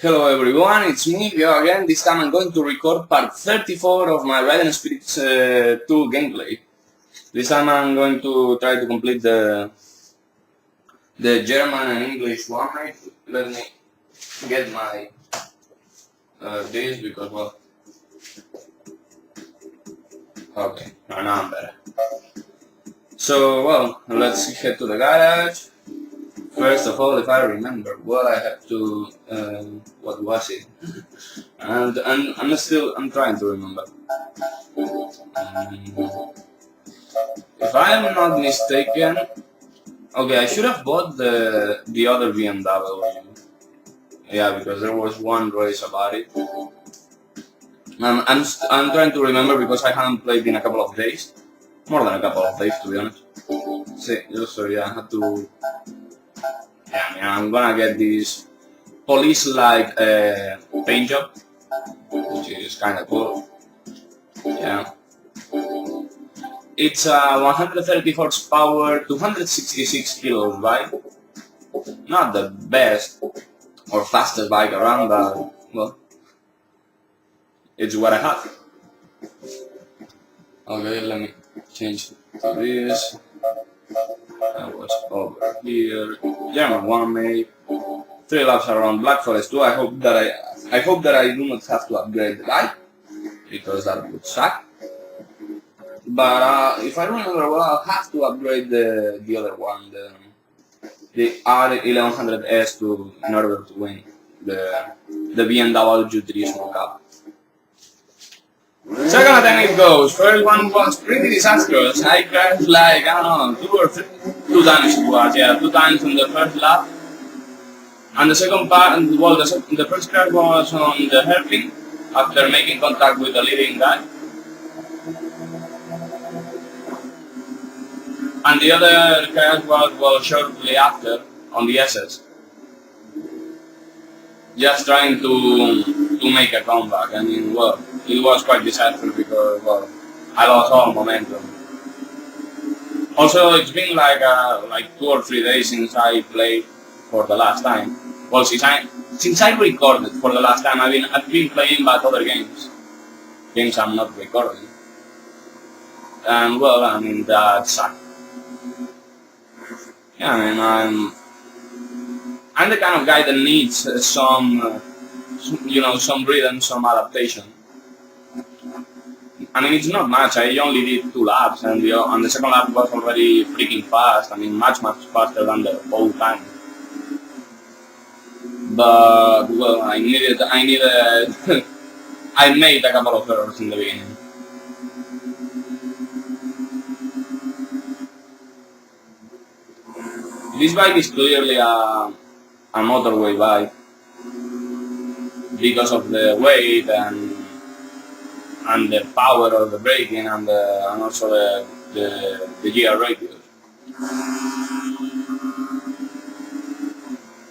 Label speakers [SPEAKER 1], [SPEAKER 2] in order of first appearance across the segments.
[SPEAKER 1] Hello everyone, it's me here again. This time I'm going to record part 34 of my Riding Spirits 2 gameplay. This time I'm going to try to complete the German and English one. Let me get my this because well, okay, now I'm better. So well, let's head to the garage. First of all, if I remember what I have to, what was it? and I'm trying to remember. If I am not mistaken, okay, I should have bought the other BMW. Yeah, because there was one race about it. I'm trying to remember because I haven't played in a couple of days, more than a couple of days to be honest. So yeah, I have to. Yeah, I'm gonna get this police-like paint job, which is kind of cool. Yeah, it's a 130 horsepower, 266 kilos bike. Not the best or fastest bike around, but well, it's what I have. Okay, let me change to this. I was over here. German one mate. 3 laps around Black Forest 2. I hope that I do not have to upgrade the bike because that would suck. But if I remember well, I'll have to upgrade the other one, the R1100S in order to win the BMW Turismo Cup. Second attempt it goes. First one was pretty disastrous. I crashed like, I don't know, 2 times it was, yeah, 2 times on the first lap. And the second part, well, the first crash was on the hairpin after making contact with the leading guy. And the other crash was, well, shortly after on the SS. Just trying to make a comeback. I mean, well, it was quite disastrous because, well, I lost all momentum. Also, it's been like 2 or 3 days since I played for the last time. Well, since I recorded for the last time, I've been playing but other games I'm not recording. And well, I mean that sucked. Yeah, I mean I'm the kind of guy that needs some rhythm, some adaptation. I mean, it's not much. I only did 2 laps, and the second lap was already freaking fast. I mean, much faster than the whole time. But well, I made a couple of errors in the beginning. This bike is clearly a motorway bike because of the weight and the power of the braking and also the gear radius.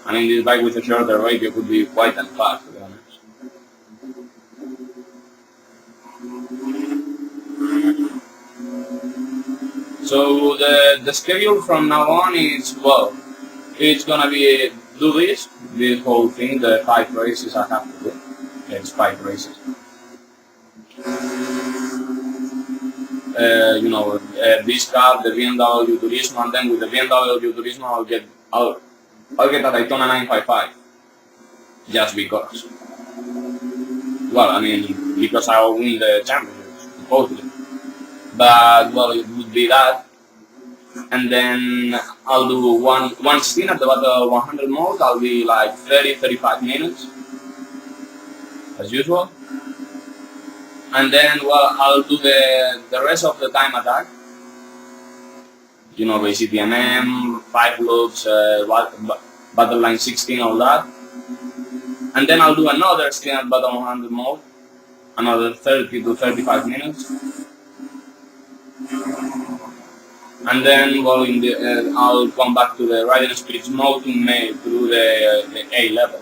[SPEAKER 1] I mean, this bike with a shorter radio could be quite fast, to be honest. So the schedule from now on is, well, it's gonna be do this whole thing, the 5 races I have to do. It's 5 races. This car, the BMW Turismo, and then with the BMW Turismo I'll get a Daytona 955, just because. Well, I mean, because I will win the championship, supposedly. But, well, it would be that. And then I'll do one stint at the Battle 100 mode. I'll be like 30-35 minutes, as usual. And then, well, I'll do the rest of the time attack. You know, basically MM, 5 loops, Battle Line 16, all that. And then I'll do another stint at Battle 100 mode, another 30 to 35 minutes. And then, well, I'll come back to the Riding Spirits mode to do the A level,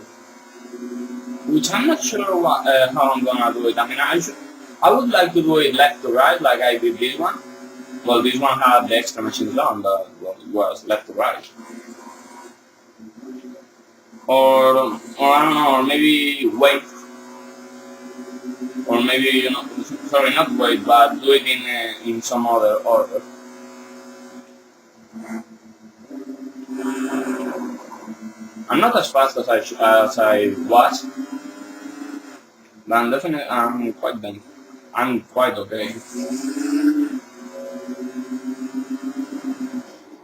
[SPEAKER 1] which I'm not sure how I'm gonna do it. I mean, I would like to do it left to right, like I did this one. Well, this one had the extra machine gun, but well, it was left to right. or I don't know, or maybe wait, or maybe, you know, sorry, not wait, but do it in some other order. I'm not as fast as I was, but I'm definitely quite done. I'm quite okay.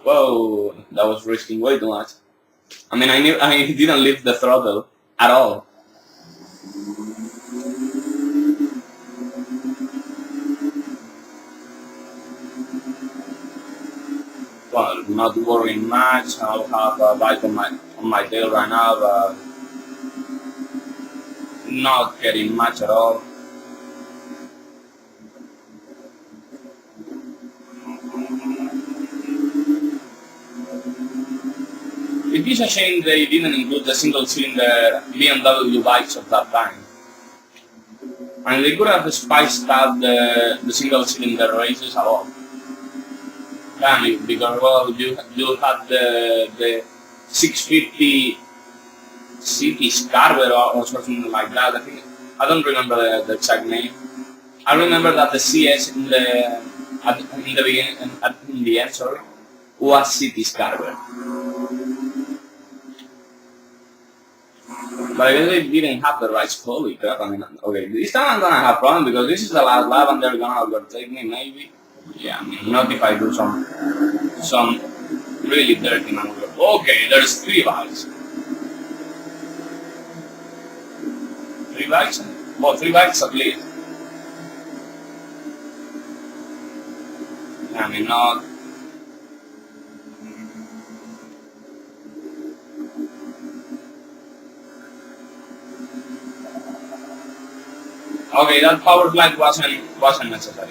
[SPEAKER 1] Whoa, that was risking way too much. I mean, I didn't lift the throttle at all. Well, not worrying much. I'll have a bike on my tail right now, but not getting much at all. It is a shame they didn't include the single-cylinder BMW bikes of that time. And they could have spiced up the single-cylinder races a lot. Because, well, you had the 650 City Scarver or something like that. I don't remember the exact name. I remember that the CS in the end, sorry, was City Scarver. But I guess they didn't have the rights. Holy crap! I mean, okay, this time I'm gonna have problem because this is the last lap and they're gonna overtake me, maybe. Yeah, I mean, not if I do some really dirty maneuver. Okay, there's 3 bikes. 3 bikes? Well, 3 bikes at least. I mean, not. Okay, that power flight wasn't necessary.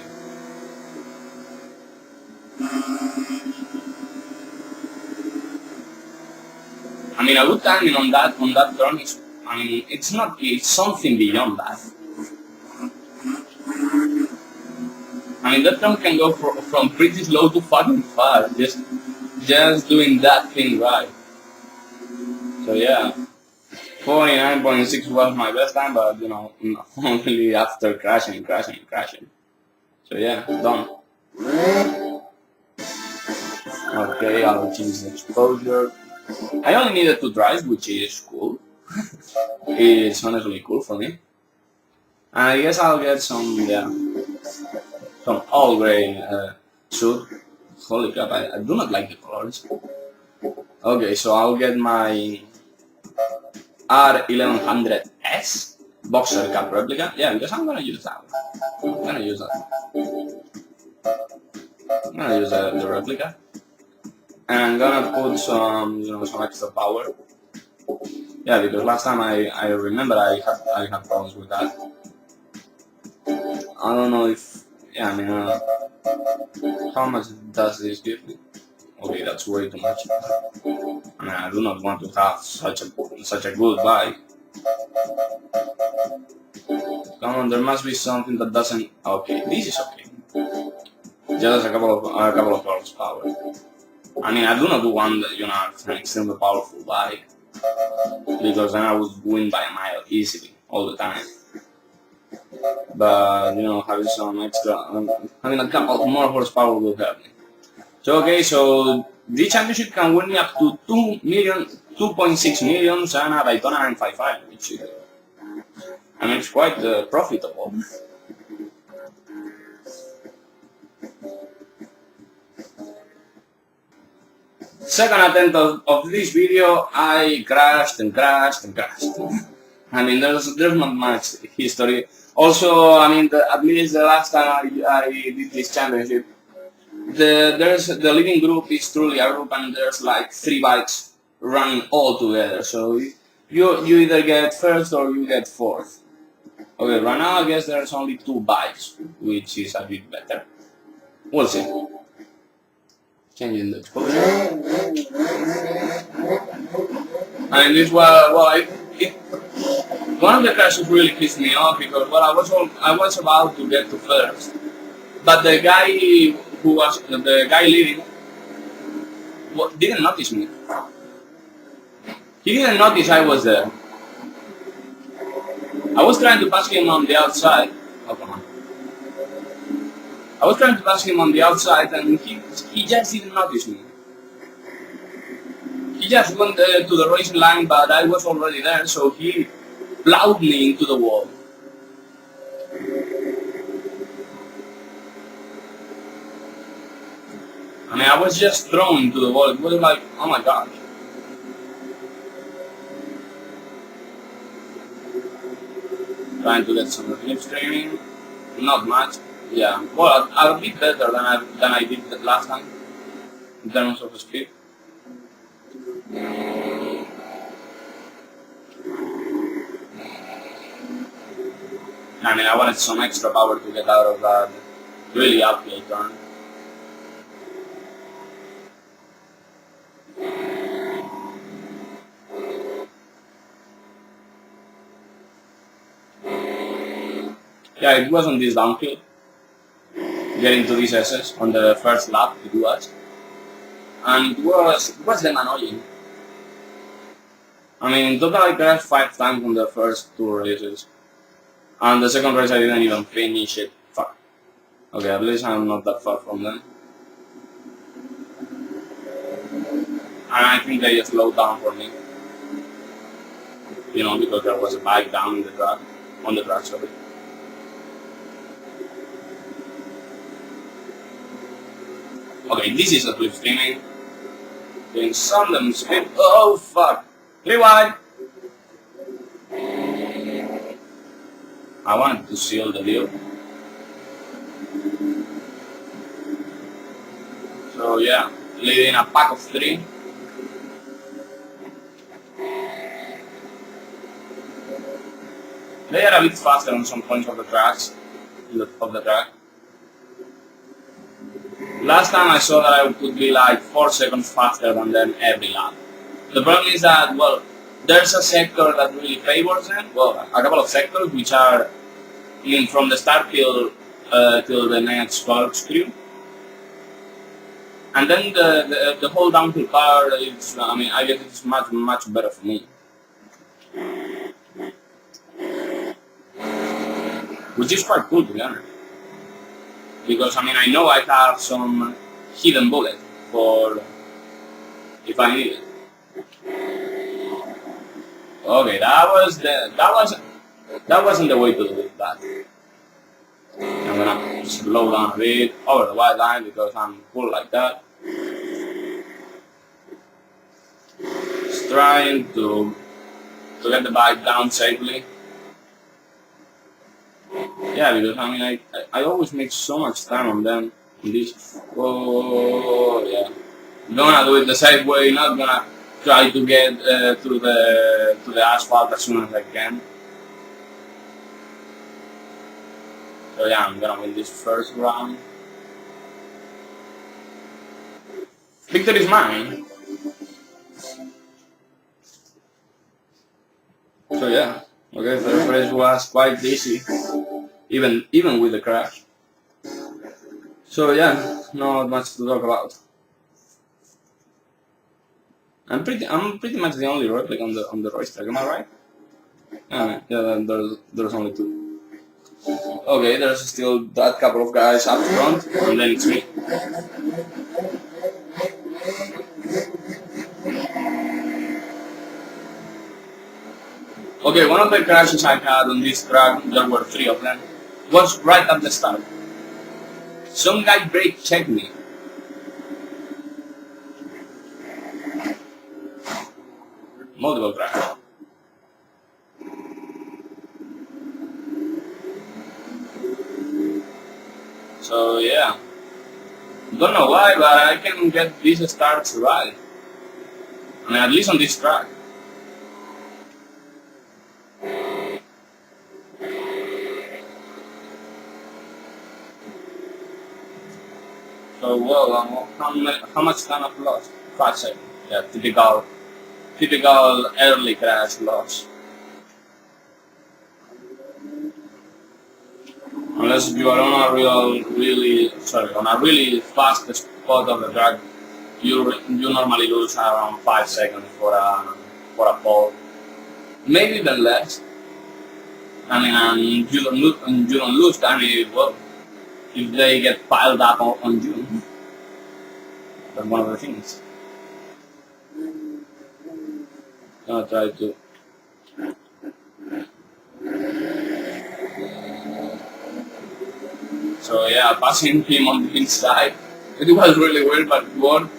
[SPEAKER 1] I mean, a good timing on that turn is, I mean, it's something beyond that. I mean, that turn can go from pretty slow to fucking fast, just doing that thing right. So yeah, 49.6 was my best time, but you know, only after crashing. So yeah, done. Okay, I'll change the exposure. I only needed 2 tries, which is cool. It's honestly cool for me. And I guess I'll get some all grey suit. Holy crap, I do not like the colors. Okay, so I'll get my R1100S boxer cap replica. Yeah, because I'm gonna use that one. I'm gonna use the replica. And I'm gonna put some extra power. Yeah, because last time I remember I had problems with that. I don't know if, yeah, I mean, how much does this give me? Okay, that's way too much. I mean, I do not want to have such a good bike. Come on, there must be something that doesn't. Okay, this is okay. Just a couple of horsepower. I mean, I do not want an extremely powerful bike because then I would win by a mile easily all the time. But having some extra, having a couple of more horsepower will help me. So okay, so this championship can win me up to 2.6 million and a Daytona 955, which is, I mean, it's quite profitable. Second attempt of this video, I crashed. I mean, there's not much history. Also, I mean, at least the last time I did this championship, the leading group is truly a group, and there's like 3 bikes running all together. So you either get first or you get fourth. Okay, right now I guess there's only 2 bikes, which is a bit better. We'll see. Changing the exposure. And this was, one of the crashes really pissed me off because, well, I was about to get to first, but the guy leading didn't notice me. He didn't notice I was there. I was trying to pass him on the outside. Oh, come on. I was trying to pass him on the outside and he just didn't notice me. He just went to the racing line, but I was already there, so he plowed me into the wall. I mean, I was just thrown into the wall. It was like, oh my gosh. Trying to get some eclipse training. Not much. Yeah. Well, a bit better than I did the last time in terms of speed. I mean, I wanted some extra power to get out of that really uphill turn. Yeah, it wasn't this downhill. Getting to these S's on the first lap, it was. And it was then annoying. I mean, in total I crashed 5 times on the first 2 races. And the second race I didn't even finish it. Fuck. Okay, at least I'm not that far from them. And I think they just slowed down for me. You know, because there was a bike down in the track, on the track, sorry. Okay, this is a flip streaming. Doing some speed. Oh fuck! Rewind! I wanted to seal the deal. So yeah, leading a pack of 3. They are a bit faster on some points of the tracks, of the track. Last time I saw that I could be like 4 seconds faster than them every lap. The problem is that, well, there's a sector that really favors them. Well, a couple of sectors which are from the start till the next corkscrew. And then the whole downhill part, it's, I mean, I guess it's much better for me. Which is quite cool, to be honest. Because, I mean, I know I have some hidden bullet for if I need it. Okay, that wasn't the way to do it, but I'm gonna slow down a bit over the white line because I'm cool like that. Just trying to get the bike down safely. Yeah, because I mean I always make so much time on them on this. Oh yeah. I'm gonna do it the safe way, not gonna try to get to the asphalt as soon as I can. So yeah, I'm gonna win this first round. Victory is mine. So yeah, okay, the race was quite easy, even with the crash. So yeah, not much to talk about. I'm pretty much the only replic on the racetrack. Am I right? Yeah, there's only 2. Okay, there's still that couple of guys up front, and then it's me. Okay, one of the crashes I had on this track, there were 3 of them, was right at the start. Some guy brake checked me. Multiple crashes. So yeah, don't know why, but I can get these starts right. I mean, at least on this track. So well, how much time I've lost? 5 seconds. Yeah, typical early crash loss. Unless you are on a really fast spot of the track, you normally lose around 5 seconds for for a pole. Maybe even less. I mean, and you don't lose time if they get piled up on you. That's one of the things. I'll try to. So yeah, passing him on the inside. It was really weird, but it worked.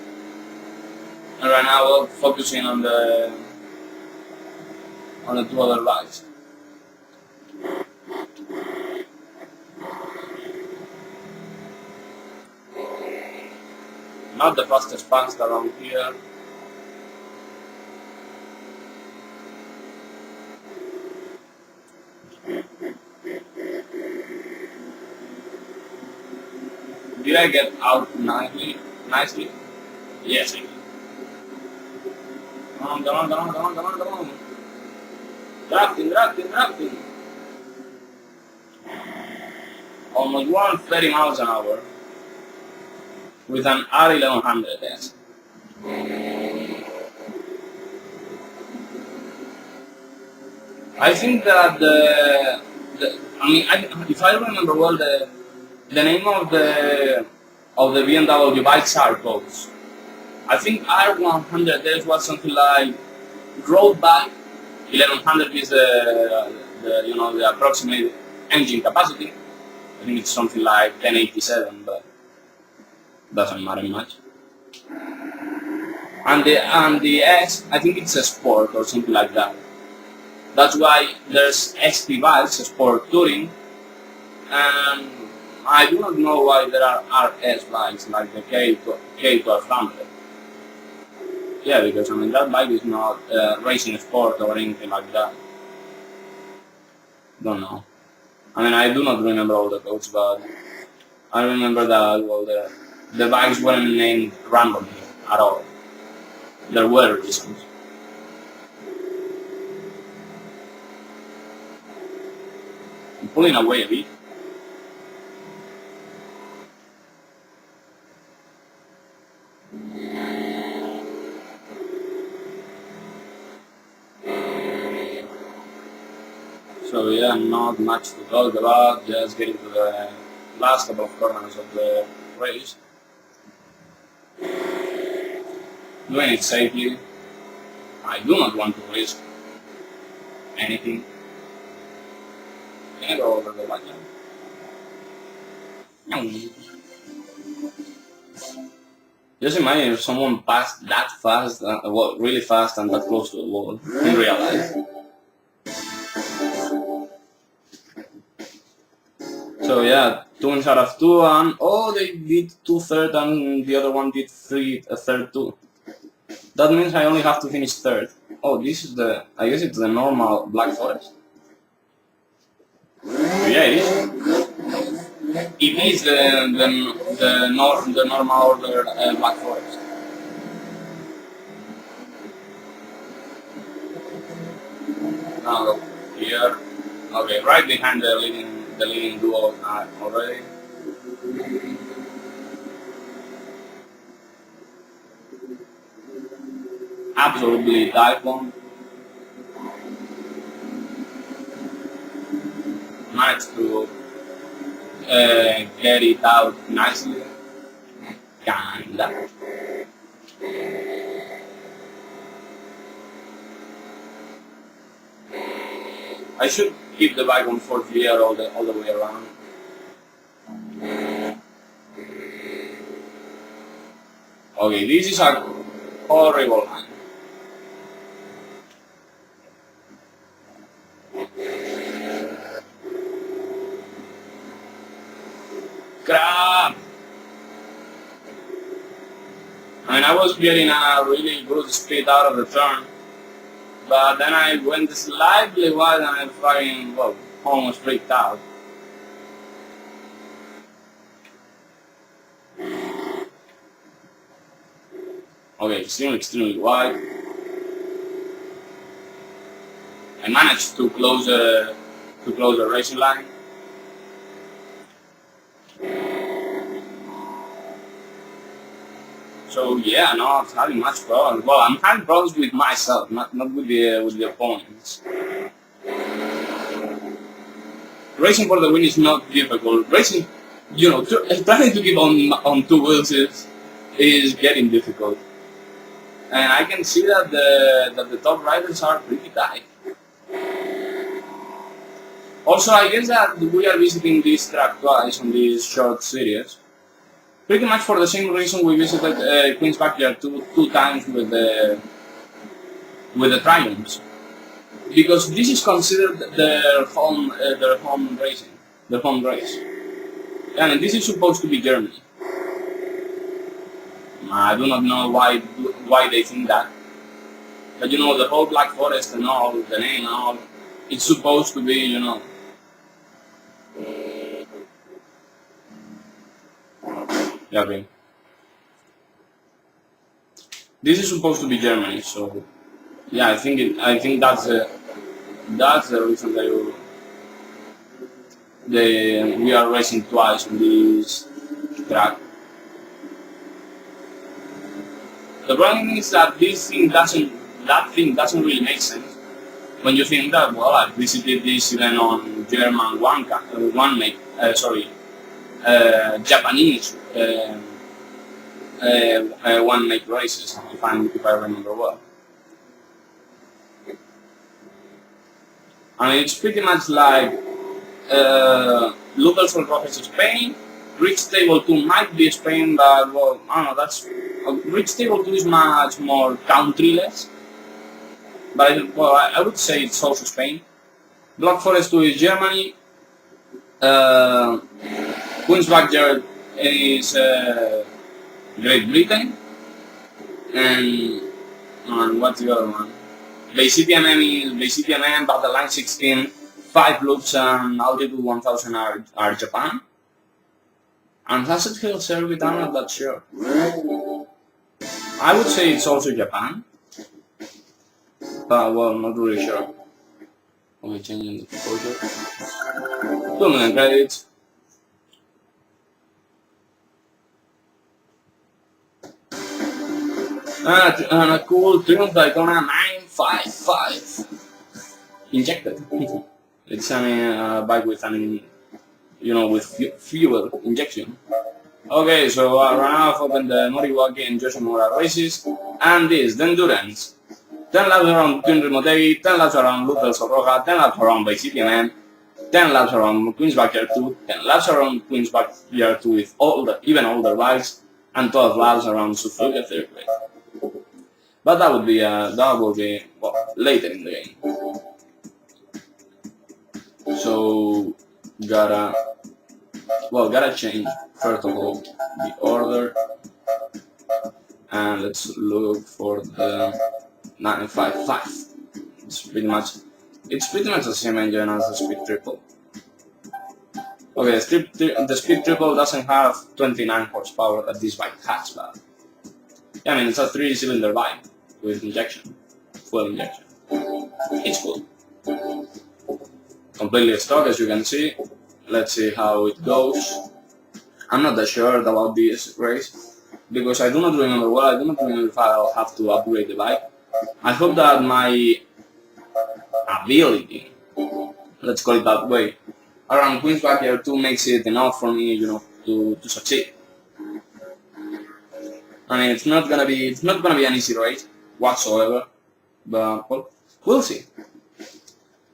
[SPEAKER 1] And right now we're focusing on the two other bikes. Not the fastest fast around here. Did I get out nicely? Yes, I did. Come on. Drafting. Almost 130 miles an hour with an R1100, yes. I think that if I remember well, the name of the BMW bikes are codes. I think R100 was something like road bike. 1100 is the approximate engine capacity. I think it's something like 1087, but doesn't matter much. And the S, I think it's a sport or something like that. That's why there's ST bikes, sport touring, and I do not know why there are RS bikes like the K1200. Yeah, because that bike is not racing sport or anything like that. Don't know. I do not remember all the codes, but I remember that the bikes weren't named randomly at all. There were reasons. I'm pulling away a bit. So yeah, not much to talk about, just getting to the last couple of corners of the race. Doing it safely. I do not want to risk anything. Can I go over the white line? No. Just imagine if someone passed that fast, really fast and that close to the wall in real life. So yeah, 2 wins out of 2, and they did 2 third and the other one did third too. That means I only have to finish third. Oh, this is I guess it's the normal Black Forest. Yeah, it is. It is the normal order Black Forest. Now here, okay, right behind the leading duo already. Absolutely dive bomb. Managed to get it out nicely. Kinda. I should keep the bike on 4th gear all the way around. Okay, this is a horrible line. Crap! I was getting a really good speed out of the turn, but then I went slightly wide and I fucking, almost freaked out. Okay, extremely wide. I managed to close the racing line. So yeah, not having much problems. Well, I'm having problems with myself, not with the opponents. Racing for the win is not difficult. Racing, trying to keep on two wheels is getting difficult. And I can see that the top riders are pretty tight. Also, I guess that we are visiting this track twice on this short series. Pretty much for the same reason we visited Queen's Backyard two times with the Triumphs. Because this is considered their home race. And this is supposed to be Germany. I do not know why they think that. But the whole Black Forest and all, the name and all, it's supposed to be, Yeah, okay. This is supposed to be Germany, so yeah, I think that's the reason we are racing twice on this track. The problem is that that thing doesn't really make sense when you think that, well, I visited this even on German Japanese one-make races, if I remember well. I mean, it's pretty much like Local Rojas is Spain, Rich Table 2 might be Spain, but well, I don't know, Rich Table 2 is much more countryless, but I would say it's also Spain. Black Forest 2 is Germany, Queen's Backyard is Great Britain, and what's the other one? Bay City MM is Bay City MM, Battle Line 16, 5 loops and Altitude 1000 are Japan. And Hazard Hill Circuit, I'm not that sure. I would say it's also Japan, but well, not really sure. Okay, changing the exposure. 2 million credits. And a cool Triumph Daytona 955 injected. It's a bike with with fuel injection. Okay, so right now I've opened the Moriwaki and Yoshimura races, and this, the Endurance. 10 laps around Queen Motegi, 10 laps around Local Rojas, 10 laps around Bay City MM, 10 laps around Queen's Backyard 2, 10 laps around Queen's Backyard 2 with even older bikes, and 12 laps around Suzuka Circuit. But that will be well, later in the game. So gotta change first of all the order, and let's look for the 955. It's pretty much the same engine as the Speed Triple. Okay, the Speed Triple doesn't have 29 horsepower that this bike has, but yeah, I mean it's a 3-cylinder bike with fuel injection. It's cool. Completely stock, as you can see. Let's see how it goes. I'm not that sure about this race because I do not remember well. I do not remember if I'll have to upgrade the bike. I hope that my ability, let's call it that way, around Queen's Backyard 2 makes it enough for me, to succeed. I mean, it's not gonna be an easy race whatsoever, but well, we'll see.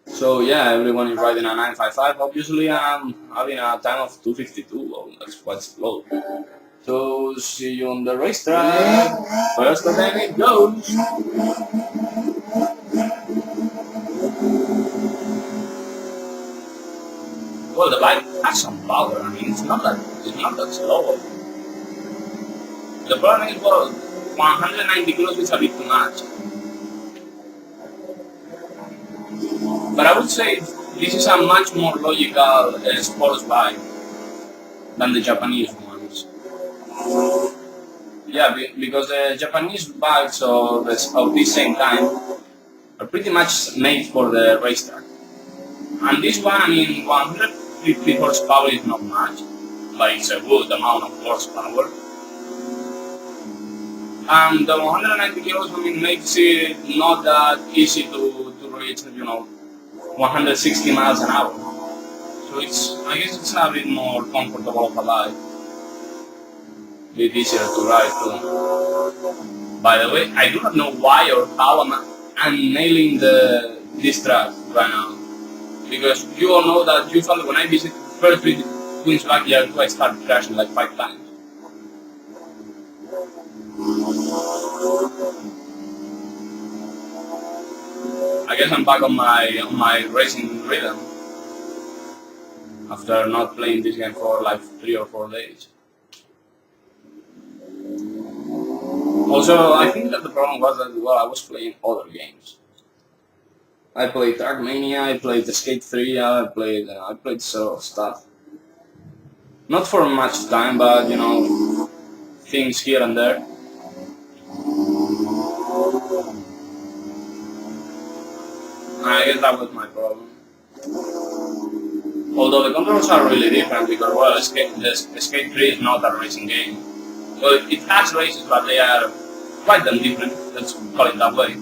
[SPEAKER 1] So yeah, everyone is riding a 955. Obviously, I'm having a time of 2:52. Well, that's quite slow. So see you on the racetrack. First and then it goes. Well, the bike has some power. I mean, it's not that slow. The problem is, well, 190 kilos is a bit too much. But I would say this is a much more logical sports bike than the Japanese ones. Yeah, because the Japanese bikes of this same time are pretty much made for the racetrack. And this one, I mean, 150 horsepower is not much, but it's a good amount of horsepower. And the 190 kilos, I mean, makes it not that easy to reach, 160 miles an hour. So I guess it's a bit more comfortable of a ride. A bit easier to ride too. By the way, I do not know why or how I'm nailing this track right now. Because you all know that usually when I first visit Queen's Backyard, I start crashing like 5 times. I guess I'm back on my racing rhythm after not playing this game for like 3 or 4 days. Also, I think that the problem was that I was playing other games. I played Trackmania, I played Skate 3, I played sort of stuff. Not for much time, but things here and there. I guess that was my problem. Although the controls are really different because, Skate 3 is not a racing game. Well, it has races, but they are quite damn different, let's call it that way.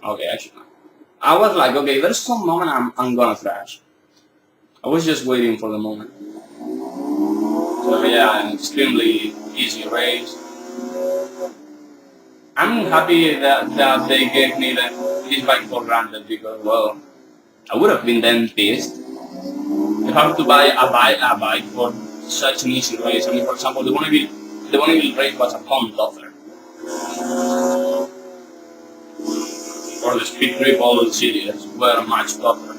[SPEAKER 1] Okay, actually, I was like, okay, there's some moment I'm gonna crash. I was just waiting for the moment. So yeah, an extremely easy race. I'm happy that they gave me this bike for granted because, well, I would have been then pissed. You have to buy a bike for such an easy race. I mean, for example, the Bonneville race was a ton tougher. Or the Speed Triple series were much tougher.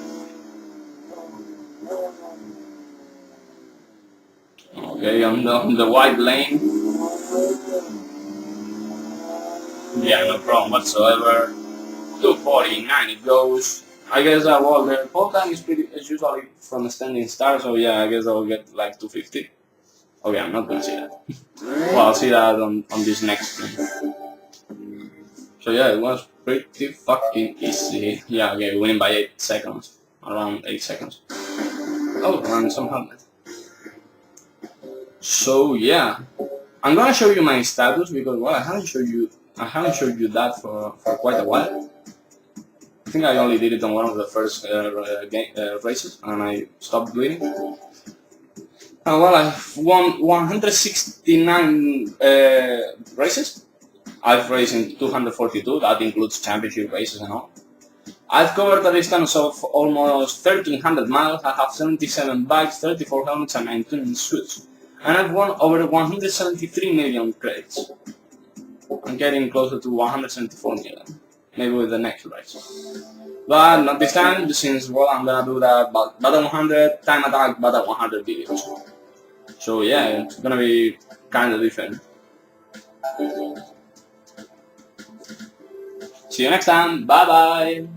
[SPEAKER 1] Okay, on the white lane. Yeah, no problem whatsoever. 249 it goes. I guess well, the pole time is usually from a standing start, so yeah, I guess I'll get like 250. Okay, I'm not gonna see that. Well, I'll see that on this next thing. So yeah, it was pretty fucking easy. Yeah, okay, winning by 8 seconds. Around 8 seconds. Oh, and some helmet. So yeah, I'm gonna show you my status because, well, I haven't showed you that for quite a while. I think I only did it on one of the first races, and I stopped doing it. Well, I've won 169 races. I've raced in 242, that includes championship races and all. I've covered a distance of almost 1,300 miles. I have 77 bikes, 34 helmets, and 19 suits. And I've won over 173 million credits. I'm getting closer to 174 million. Maybe with the next race. But not this time, since, well, I'm gonna do that Battle 100, Time Attack, Battle 100 videos. So yeah, it's gonna be kinda different. See you next time, bye bye!